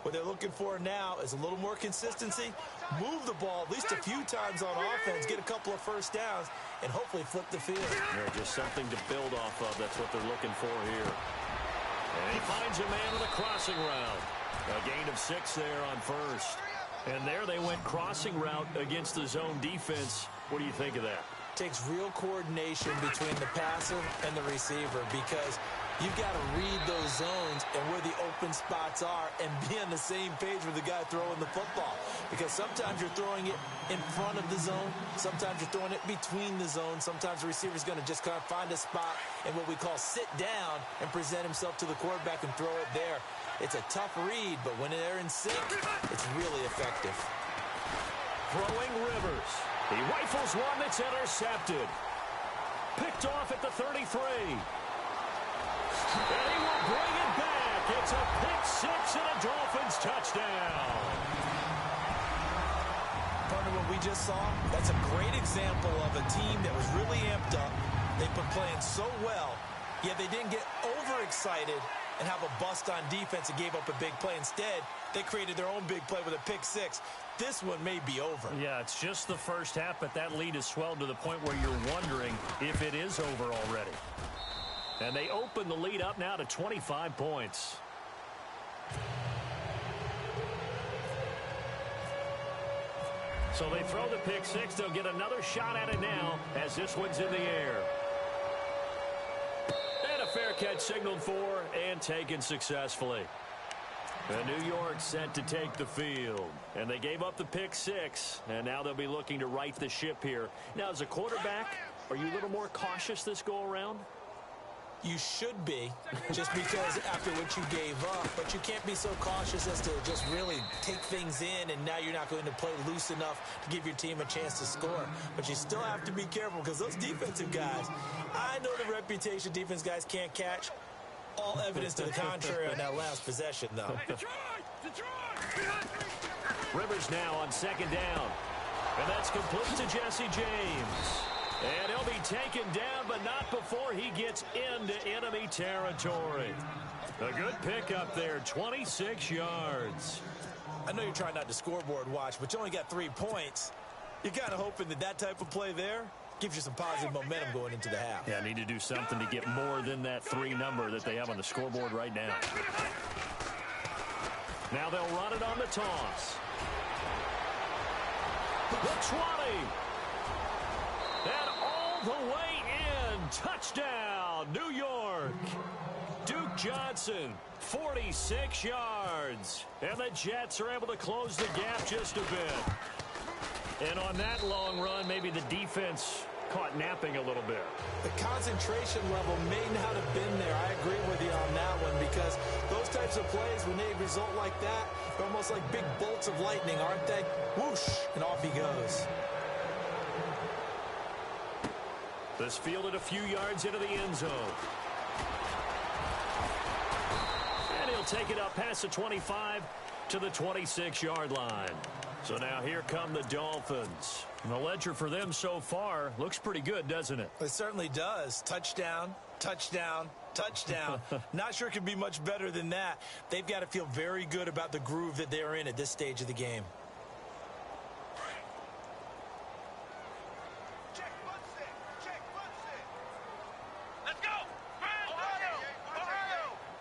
What they're looking for now is a little more consistency, move the ball at least a few times on offense, get a couple of first downs, and hopefully flip the field. Yeah, just something to build off of. That's what they're looking for here. And he finds a man on the crossing route. A gain of 6 there on first. And there they went crossing route against the zone defense. What do you think of that? Takes real coordination between the passer and the receiver because you've got to read those zones and where the open spots are and be on the same page with the guy throwing the football. Because sometimes you're throwing it in front of the zone. Sometimes you're throwing it between the zones. Sometimes the receiver's going to just kind of find a spot and what we call sit down and present himself to the quarterback and throw it there. It's a tough read, but when they're in sync, it's really effective. Throwing Rivers. He rifles one that's intercepted. Picked off at the 33. And he will bring it back. It's a pick-6 and a Dolphins touchdown. Partner, what we just saw, that's a great example of a team that was really amped up. They've been playing so well, yet they didn't get overexcited and have a bust on defense and gave up a big play. Instead, they created their own big play with a pick-6. This one may be over. Yeah, it's just the first half, but that lead has swelled to the point where you're wondering if it is over already. And they open the lead up now to 25 points. So they throw the pick-6. They'll get another shot at it now as this one's in the air. And a fair catch signaled for and taken successfully. And New York set to take the field. And they gave up the pick-6, and now they'll be looking to right the ship here. Now, as a quarterback, are you a little more cautious this go-around? You should be, just because after what you gave up, but you can't be so cautious as to just really take things in, and now you're not going to play loose enough to give your team a chance to score. But you still have to be careful because those defensive guys, I know the reputation defense guys can't catch. All evidence to the contrary on that last possession, though. Rivers now on second down. And that's complete to Jesse James. And he'll be taken down, but not before he gets into enemy territory. A good pickup there, 26 yards. I know you're trying not to scoreboard watch, but you only got 3 points. You're kind of hoping that that type of play there gives you some positive momentum going into the half. Yeah, need to do something to get more than that 3 number that they have on the scoreboard right now. Now they'll run it on the toss. The 20. And all the way in. Touchdown, New York. Duke Johnson, 46 yards. And the Jets are able to close the gap just a bit. And on that long run, maybe the defense caught napping a little bit. The concentration level may not have been there. I agree with you on that one because those types of plays, when they result like that, they're almost like big bolts of lightning, aren't they? Whoosh, and off he goes. This fielded a few yards into the end zone. And he'll take it up past the 25 to the 26-yard line. So now here come the Dolphins. And the ledger for them so far looks pretty good, doesn't it? It certainly does. Touchdown, touchdown, touchdown. Not sure it could be much better than that. They've got to feel very good about the groove that they're in at this stage of the game.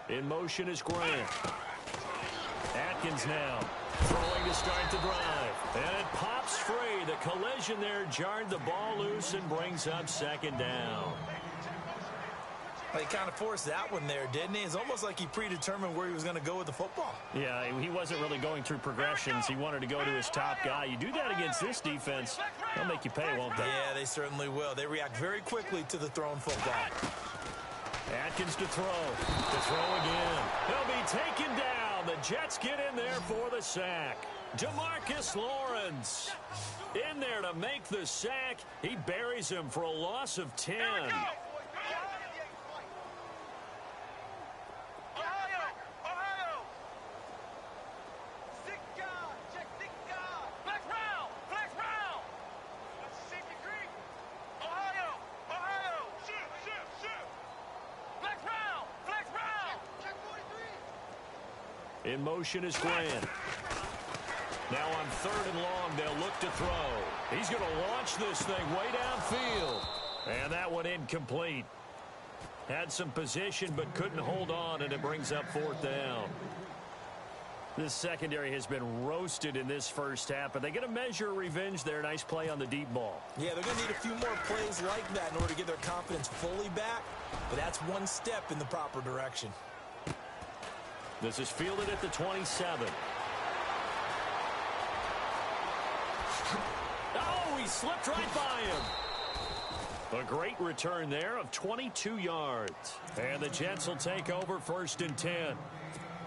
In motion is Grant. Atkins now throwing to start the drive. And it pops free. The collision there jarred the ball loose and brings up second down. Well, he kind of forced that one there, didn't he? It's almost like he predetermined where he was going to go with the football. Yeah, he wasn't really going through progressions. He wanted to go to his top guy. You do that against this defense, they'll make you pay, won't they? Yeah, they certainly will. They react very quickly to the thrown football. Atkins to throw. To throw again. He'll be taken down. The Jets get in there for the sack. DeMarcus Lawrence in there to make the sack. He buries him for a loss of 10. In motion is Grant. Now on 3rd and long, they'll look to throw. He's going to launch this thing way downfield. And that one incomplete. Had some position but couldn't hold on, and it brings up 4th down. This secondary has been roasted in this first half, but they get a measure of revenge there. Nice play on the deep ball. Yeah, they're going to need a few more plays like that in order to get their confidence fully back, but that's one step in the proper direction. This is fielded at the 27. Oh, he slipped right by him. A great return there of 22 yards. And the Jets will take over 1st and 10.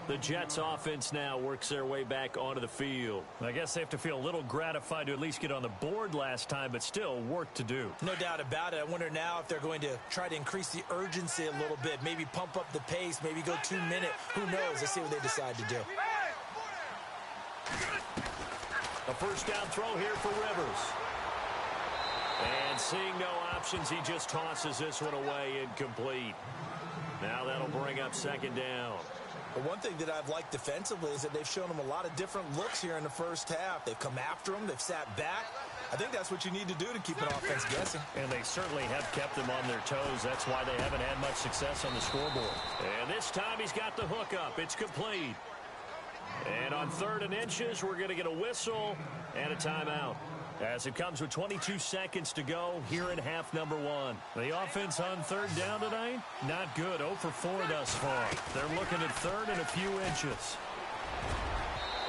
The Jets offense now works their way back onto the field. I guess they have to feel a little gratified to at least get on the board last time, but still work to do. No doubt about it. I wonder now if they're going to try to increase the urgency a little bit, maybe pump up the pace, maybe go 2-minute. Who knows? Let's see what they decide to do. A 1st down throw here for Rivers. And seeing no options, he just tosses this one away, incomplete. Now that'll bring up 2nd down. But one thing that I've liked defensively is that they've shown them a lot of different looks here in the first half. They've come after them. They've sat back. I think that's what you need to do to keep an offense guessing. And they certainly have kept them on their toes. That's why they haven't had much success on the scoreboard. And this time he's got the hook up. It's complete. And on 3rd and inches, we're going to get a whistle and a timeout. As it comes with 22 seconds to go here in half number 1. The offense on 3rd down tonight, not good. 0 for 4 thus far. They're looking at 3rd and a few inches.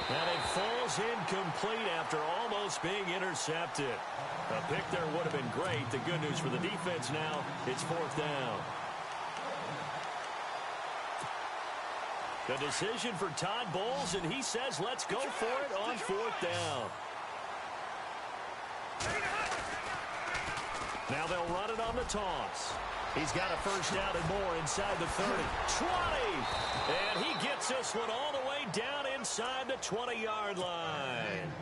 And it falls incomplete after almost being intercepted. A pick there would have been great. The good news for the defense now, it's 4th down. The decision for Todd Bowles, and he says let's go for it on 4th down. Now they'll run it on the toss. He's got a 1st down and more inside the 30. 20! And he gets this one all the way down inside the 20-yard line.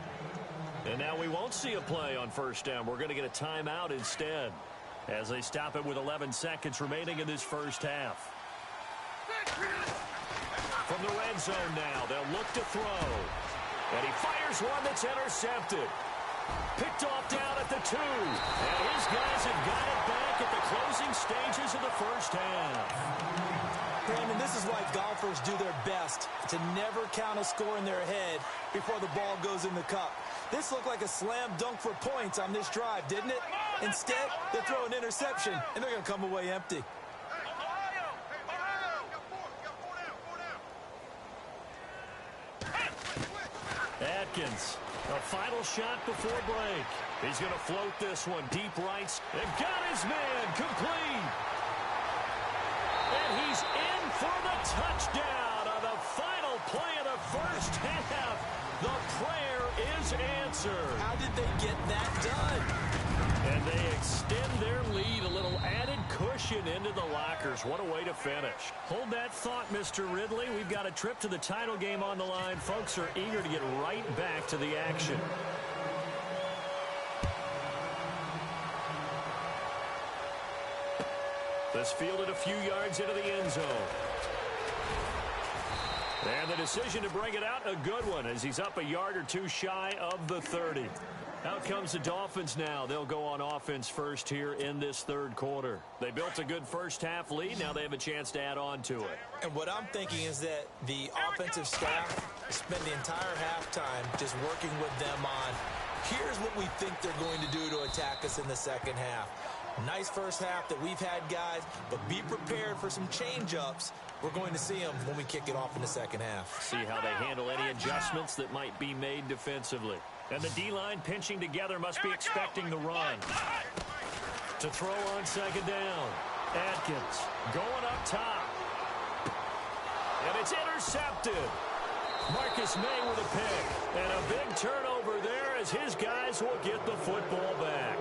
And now we won't see a play on 1st down. We're going to get a timeout instead as they stop it with 11 seconds remaining in this first half. From the red zone now, they'll look to throw. And he fires one that's intercepted. Picked off down at the 2. And his guys have got it back at the closing stages of the first half. Brandon, this is why golfers do their best to never count a score in their head before the ball goes in the cup. This looked like a slam dunk for points on this drive, didn't it? Instead, they throw an interception, and they're going to come away empty. Atkins, a final shot before break. He's going to float this one deep right. And got his man complete. And he's in for the touchdown on the final play of the first half. The prayer is answered. How did they get that done? And they extend their lead, a little added cushion into the lockers. What a way to finish. Hold that thought, Mr. Ridley. We've got a trip to the title game on the line. Folks are eager to get right back to the action. This fielded a few yards into the end zone. And the decision to bring it out, a good one, as he's up a yard or two shy of the 30. Out comes the Dolphins now. They'll go on offense first here in this third quarter. They built a good first half lead. Now they have a chance to add on to it. And what I'm thinking is that the offensive staff spend the entire halftime just working with them on, here's what we think they're going to do to attack us in the second half. Nice first half that we've had, guys, but be prepared for some change-ups. We're going to see them when we kick it off in the second half. See how they handle any adjustments that might be made defensively. And the D-line pinching together must be expecting the run. To throw on second down. Atkins going up top. And it's intercepted. Marcus May with a pick. And a big turnover there as his guys will get the football back.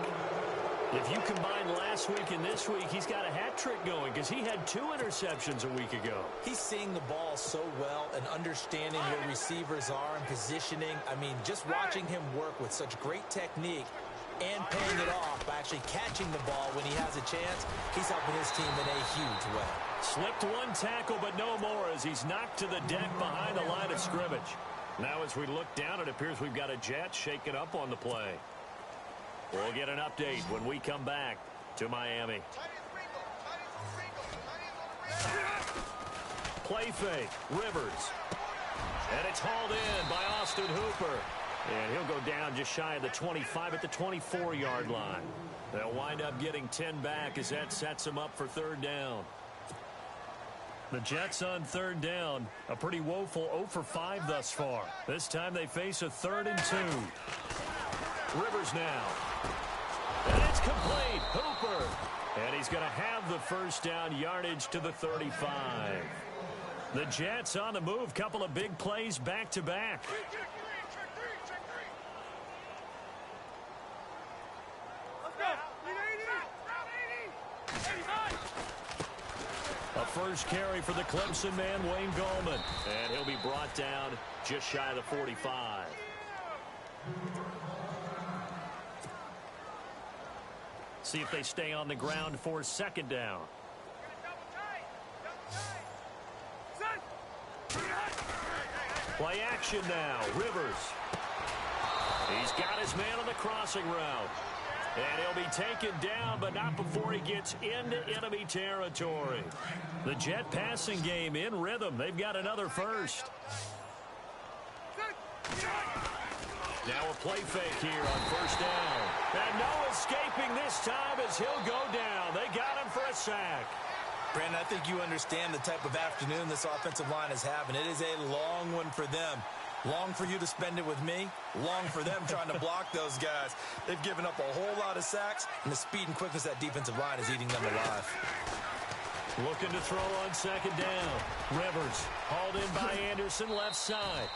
If you combine last week and this week, he's got a hat trick going because he had 2 interceptions a week ago. He's seeing the ball so well and understanding where receivers are and positioning. I mean, just watching him work with such great technique and paying it off by actually catching the ball when he has a chance, he's helping his team in a huge way. Slipped one tackle, but no more as he's knocked to the deck behind the line of scrimmage. Now as we look down, it appears we've got a Jet shaken up on the play. We'll get an update when we come back to Miami. Play fake, Rivers. And it's hauled in by Austin Hooper. And he'll go down just shy of the 25 at the 24-yard line. They'll wind up getting 10 back as that sets them up for third down. The Jets on third down, a pretty woeful 0 for 5 thus far. This time they face a 3rd and 2. Rivers now. And it's complete. Hooper. And he's going to have the first down, yardage to the 35. The Jets on the move. Couple of big plays back-to-back. A first carry for the Clemson man, Wayne Gallman. And he'll be brought down just shy of the 45. See if they stay on the ground for second down. Play action now. Rivers. He's got his man on the crossing route. And he'll be taken down, but not before he gets into enemy territory. The Jet passing game in rhythm. They've got another first. Now a play fake here on first down. And no escaping this time as he'll go down. They got him for a sack. Brandon, I think you understand the type of afternoon this offensive line is having. It is a long one for them. Long for you to spend it with me. Long for them trying to block those guys. They've given up a whole lot of sacks, and the speed and quickness of that defensive line is eating them alive. Looking to throw on second down. Rivers hauled in by Anderson, left side.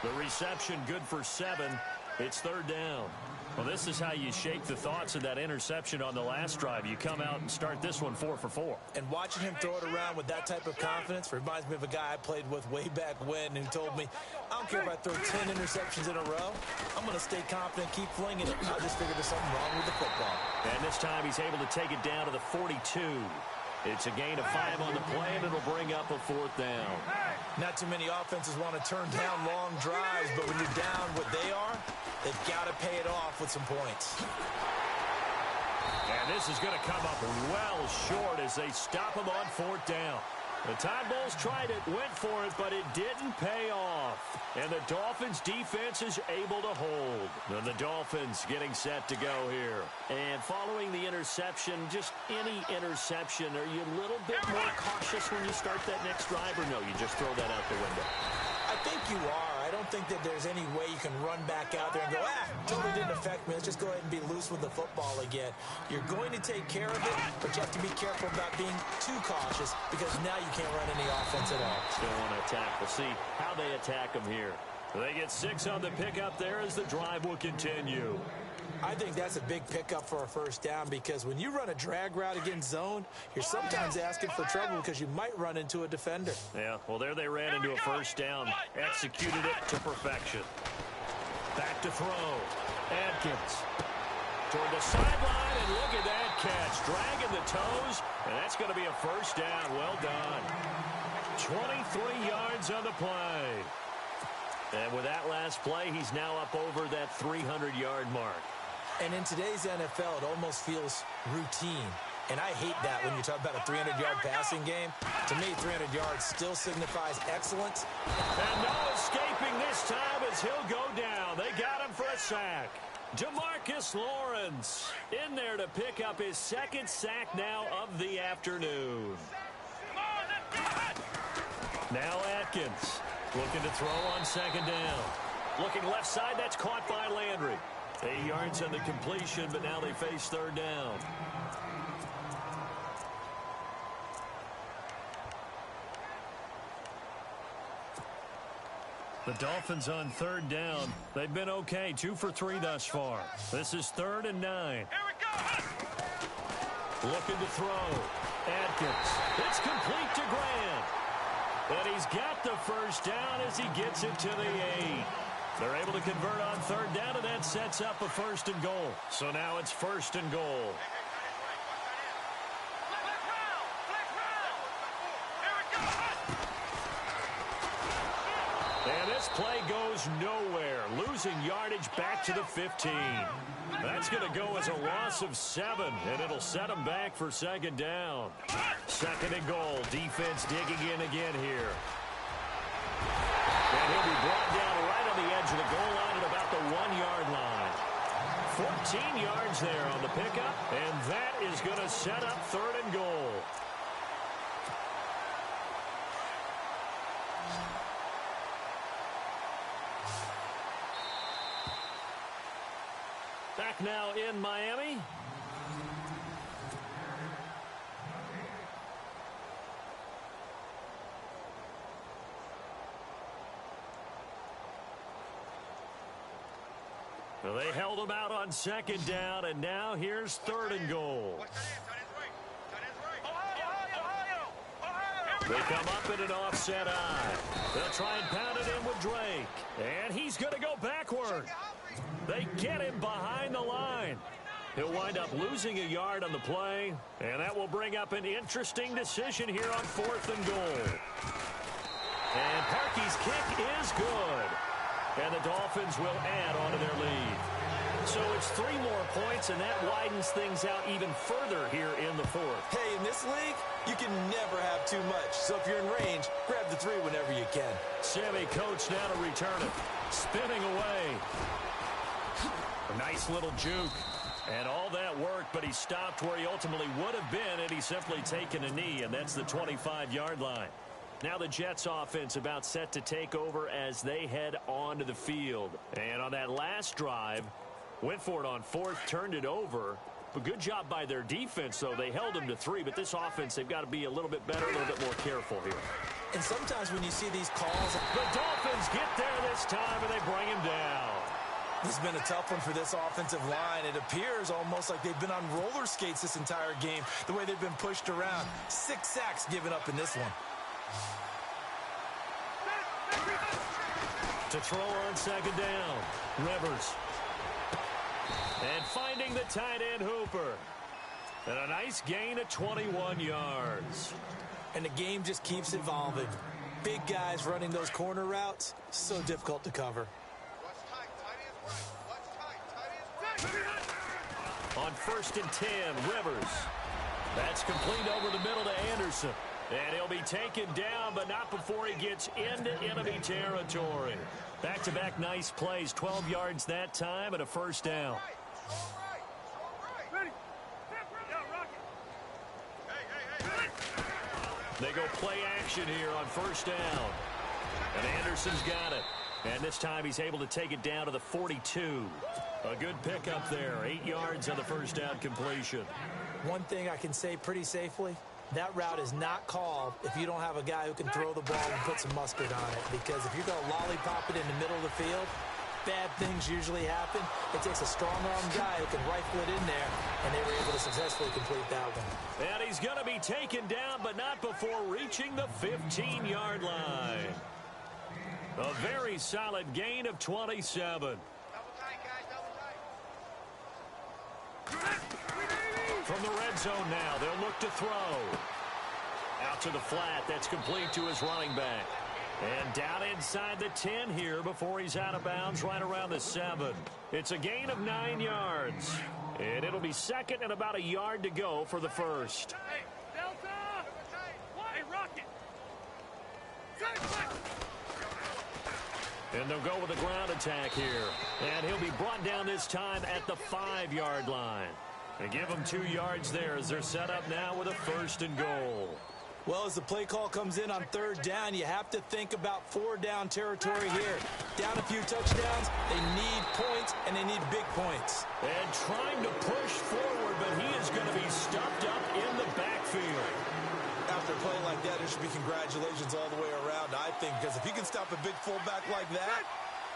The reception good for 7. It's third down. Well, this is how you shake the thoughts of that interception on the last drive. You come out and start this one 4 for 4. And watching him throw it around with that type of confidence reminds me of a guy I played with way back when who told me, I don't care if I throw 10 interceptions in a row. I'm going to stay confident, keep flinging it. I just figured there's something wrong with the football. And this time he's able to take it down to the 42. It's a gain of 5 on the play, and it'll bring up a 4th down. Not too many offenses want to turn down long drives, but when you're down what they are, they've got to pay it off with some points. And this is going to come up well short as they stop him on 4th down. The Tide Bulls tried it, went for it, but it didn't pay off. And the Dolphins defense is able to hold. And the Dolphins getting set to go here. And following the interception, just any interception, are you a little bit more cautious when you start that next drive, or no, you just throw that out the window? I think you are. I don't think that there's any way you can run back out there and go, totally didn't affect me. Let's just go ahead and be loose with the football again. You're going to take care of it, but you have to be careful about being too cautious because now you can't run any offense at all. Still want to attack. We'll see how they attack them here. They get 6 on the pickup there as the drive will continue. I think that's a big pickup for a first down because when you run a drag route against zone, you're sometimes asking for trouble because you might run into a defender. Yeah, well, there they ran into a first down. Executed it to perfection. Back to throw. Adkins. Toward the sideline, and look at that catch. Dragging the toes, and that's going to be a first down. Well done. 23 yards on the play. And with that last play, he's now up over that 300-yard mark. And in today's NFL, it almost feels routine. And I hate that when you talk about a 300-yard passing game. To me, 300 yards still signifies excellence. And no escaping this time as he'll go down. They got him for a sack. DeMarcus Lawrence in there to pick up his 2nd sack now of the afternoon. Now Atkins looking to throw on second down. Looking left side, that's caught by Landry. 8 yards on the completion, but now they face third down. The Dolphins on third down. They've been okay, 2 for 3 thus far. This is 3rd and 9. Here we go. Looking to throw. Atkins. It's complete to Grant. And he's got the first down as he gets it to the 8. They're able to convert on third down, and that sets up a 1st and goal. So now it's 1st and goal. this play goes nowhere, losing yardage back to the 15. That's going to go as a loss of 7, and it'll set them back for second down. Second and goal. Defense digging in again here. And he'll be brought down right on the edge of the goal line at about the 1-yard line. 14 yards there on the pickup, and that is going to set up third and goal. Back now in Miami. Well, they held him out on second down, and now here's third and goal. They come up in an offset eye. They'll try and pound it in with Drake. And he's going to go backward. They get him behind the line. He'll wind up losing a yard on the play, and that will bring up an interesting decision here on fourth and goal. And Parkey's kick is good. And the Dolphins will add on to their lead. So it's 3 more points, and that widens things out even further here in the fourth. Hey, in this league, you can never have too much. So if you're in range, grab the 3 whenever you can. Sammy Coates now to return it. Spinning away. A nice little juke. And all that worked, but he stopped where he ultimately would have been, and he's simply taken a knee, and that's the 25-yard line. Now the Jets offense about set to take over as they head onto the field. And on that last drive, went for it on fourth, turned it over. But good job by their defense, though. They held them to 3, but this offense, they've got to be a little bit better, a little bit more careful here. And sometimes when you see these calls, the Dolphins get there this time, and they bring him down. This has been a tough one for this offensive line. It appears almost like they've been on roller skates this entire game, the way they've been pushed around. 6 sacks given up in this one. To throw on second down, Rivers. And finding the tight end, Hooper. And a nice gain of 21 yards. And the game just keeps evolving. Big guys running those corner routes, so difficult to cover. On first and 10, Rivers. That's complete over the middle to Anderson. And he'll be taken down, but not before he gets into enemy territory. Back-to-back nice plays, 12 yards that time and a first down. They go play action here on first down. And Anderson's got it. And this time he's able to take it down to the 42. A good pickup there. 8 yards on the first down completion. One thing I can say pretty safely, that route is not called if you don't have a guy who can throw the ball and put some mustard on it. Because if you're going to lollipop it in the middle of the field, bad things usually happen. It takes a strong-arm guy who can rifle it in there, and they were able to successfully complete that one. And he's going to be taken down, but not before reaching the 15-yard line. A very solid gain of 27. From the red zone now, they'll look to throw. Out to the flat, that's complete to his running back. And down inside the 10 here before he's out of bounds right around the 7. It's a gain of 9 yards. And it'll be second and about a yard to go for the first. Hey, Delta! Hey, Rocket! And they'll go with a ground attack here. And he'll be brought down this time at the 5-yard line. They give him 2 yards there as they're set up now with a first and goal. Well, as the play call comes in on third down, you have to think about 4-down territory here. Down a few touchdowns, they need points, and they need big points. And trying to push forward, but he is going to be stuffed up in the backfield. After a play like that, there should be congratulations all the way around, I think, because if you can stop a big fullback like that,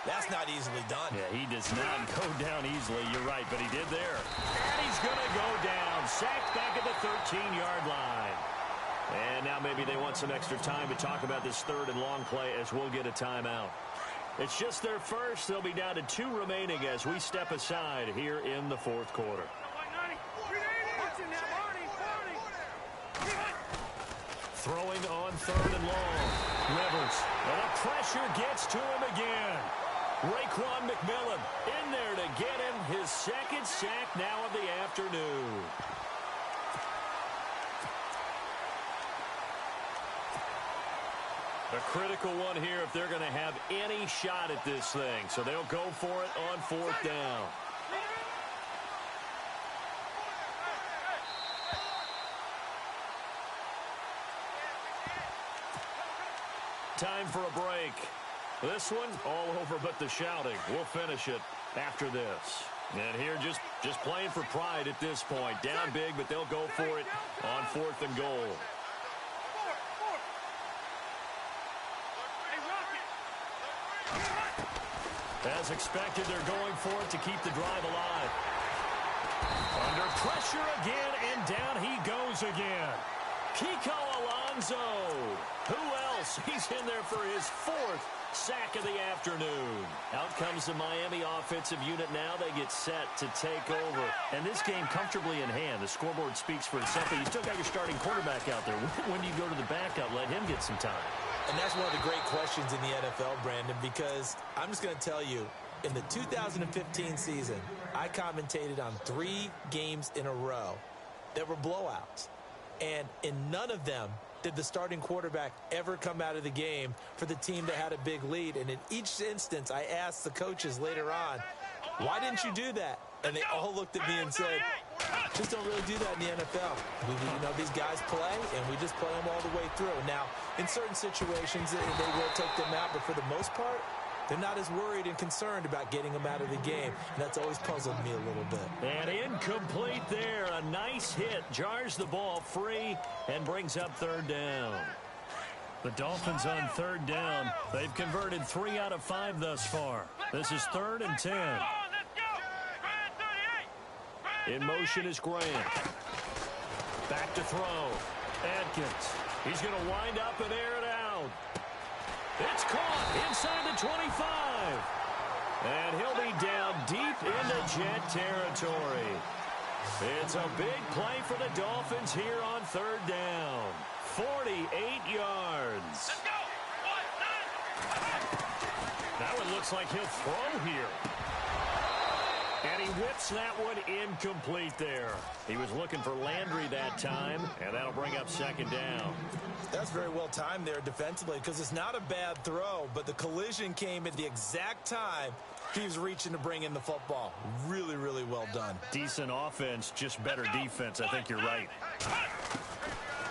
that's not easily done. Yeah, he does not go down easily. You're right, but he did there. And he's going to go down. Sacked back at the 13-yard line. And now maybe they want some extra time to talk about this third and long play as we'll get a timeout. It's just their first. They'll be down to 2 remaining as we step aside here in the fourth quarter. Throwing on third and long. Rivers. And the pressure gets to him again. Raekwon McMillan in there to get him his second sack now of the afternoon. A critical one here if they're going to have any shot at this thing. So they'll go for it on fourth down. Time for a break. This one all over but the shouting. We'll finish it after this. And here just playing for pride at this point. Down big, but they'll go for it on fourth and goal. As expected, they're going for it to keep the drive alive. Under pressure again, and down he goes again. Kiko Alonso. Who else? He's in there for his fourth sack of the afternoon. Out comes the Miami offensive unit now. They get set to take over. And this game comfortably in hand. The scoreboard speaks for itself. But you still got your starting quarterback out there. When do you go to the backup? Let him get some time. And that's one of the great questions in the NFL, Brandon, because I'm just going to tell you, in the 2015 season, I commentated on 3 games in a row that were blowouts. And in none of them did the starting quarterback ever come out of the game for the team that had a big lead. And in each instance, I asked the coaches later on, why didn't you do that? And they all looked at me and said, just don't really do that in the NFL. These guys play, and we just play them all the way through. Now, in certain situations, they will take them out, but for the most part, they're not as worried and concerned about getting them out of the game. And that's always puzzled me a little bit. And incomplete there. A nice hit. Jars the ball free and brings up third down. The Dolphins on third down. They've converted 3 out of 5 thus far. This is 3rd and 10. In motion is Grant. Back to throw. Adkins. He's going to wind up and air it out. It's caught inside the 25. And he'll be down deep into Jet territory. It's a big play for the Dolphins here on third down. 48 yards. Now it looks like he'll throw here. And he whips that one incomplete there. He was looking for Landry that time, and that'll bring up second down. That's very well timed there defensively because it's not a bad throw, but the collision came at the exact time he was reaching to bring in the football. Really, really well done. Decent offense, just better defense. I think you're right.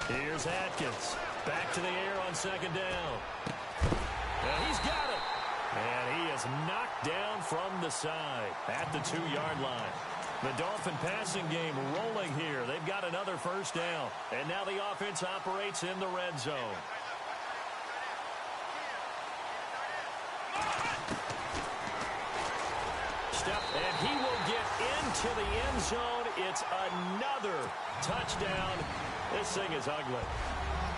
Here's Atkins. Back to the air on second down. And he's got it. And he is knocked down from the side at the 2-yard line. The Dolphin passing game rolling here. They've got another first down. And now the offense operates in the red zone. Step, and he will get into the end zone. It's another touchdown. This thing is ugly.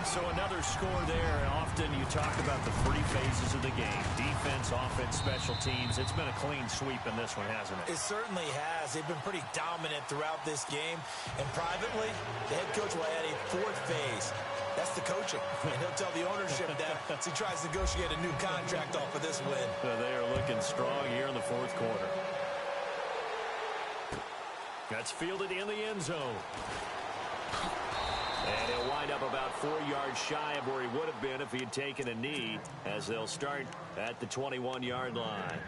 So another score there. Often you talk about the 3 phases of the game. Defense, offense, special teams. It's been a clean sweep in this one, hasn't it? It certainly has. They've been pretty dominant throughout this game. And privately, the head coach will add a 4th phase. That's the coaching. And he'll tell the ownership that as he tries to negotiate a new contract off of this win. They are looking strong here in the 4th quarter. That's fielded in the end zone. And he'll wind up about 4 yards shy of where he would have been if he had taken a knee, as they'll start at the 21-yard line.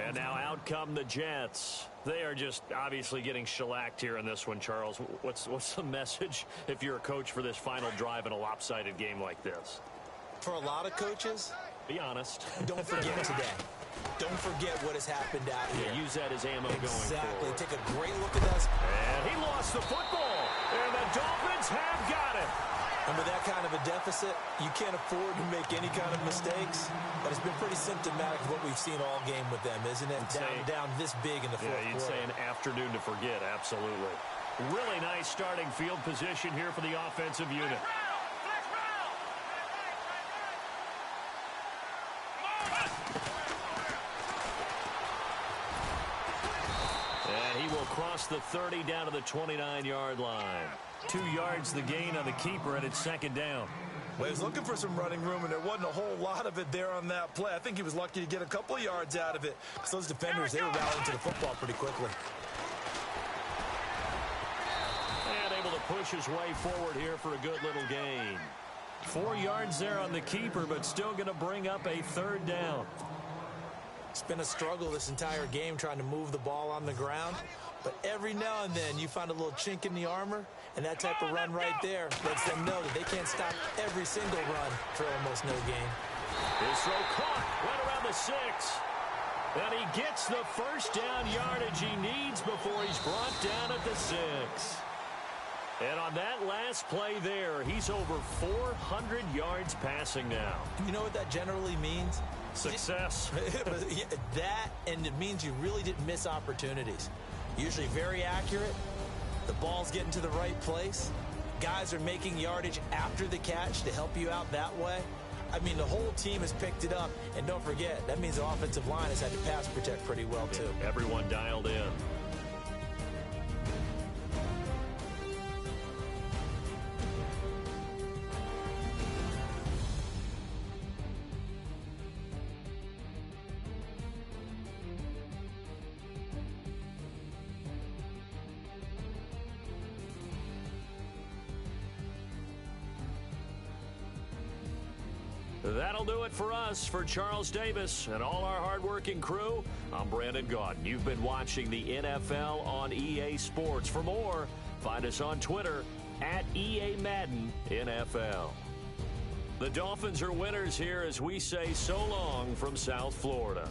And now out come the Jets. They are just obviously getting shellacked here in this one, Charles. What's the message if you're a coach for this final drive in a lopsided game like this? For a lot of coaches, be honest. Don't forget today. Don't forget what has happened out here. Use that as ammo going forward. Exactly. Take a great look at this. And he lost the football. And the Dolphins have got it. And with that kind of a deficit, you can't afford to make any kind of mistakes. But it's been pretty symptomatic of what we've seen all game with them, isn't it? Down this big in the fourth quarter. You'd say an afternoon to forget, absolutely. Really nice starting field position here for the offensive unit. Cross the 30 down to the 29-yard line. 2 yards the gain on the keeper, and it's second down. Well, he was looking for some running room, and there wasn't a whole lot of it there on that play. I think he was lucky to get a couple of yards out of it, because those defenders, they were rallying to the football pretty quickly. And able to push his way forward here for a good little gain. 4 yards there on the keeper, but still going to bring up a third down. It's been a struggle this entire game trying to move the ball on the ground. But every now and then you find a little chink in the armor, and that type of run right there lets them know that they can't stop every single run for almost no gain. His throw caught right around the 6. And he gets the first down yardage he needs before he's brought down at the 6. And on that last play there, he's over 400 yards passing now. You know what that generally means? Success. That, and it means you really didn't miss opportunities. Usually very accurate. The ball's getting to the right place. Guys are making yardage after the catch to help you out that way. I mean, the whole team has picked it up. And don't forget, that means the offensive line has had to pass protect pretty well, too. Everyone dialed in. That'll do it for us. For Charles Davis and all our hardworking crew, I'm Brandon Gaudin. You've been watching the NFL on EA Sports. For more, find us on Twitter at EA Madden NFL. The Dolphins are winners here as we say so long from South Florida.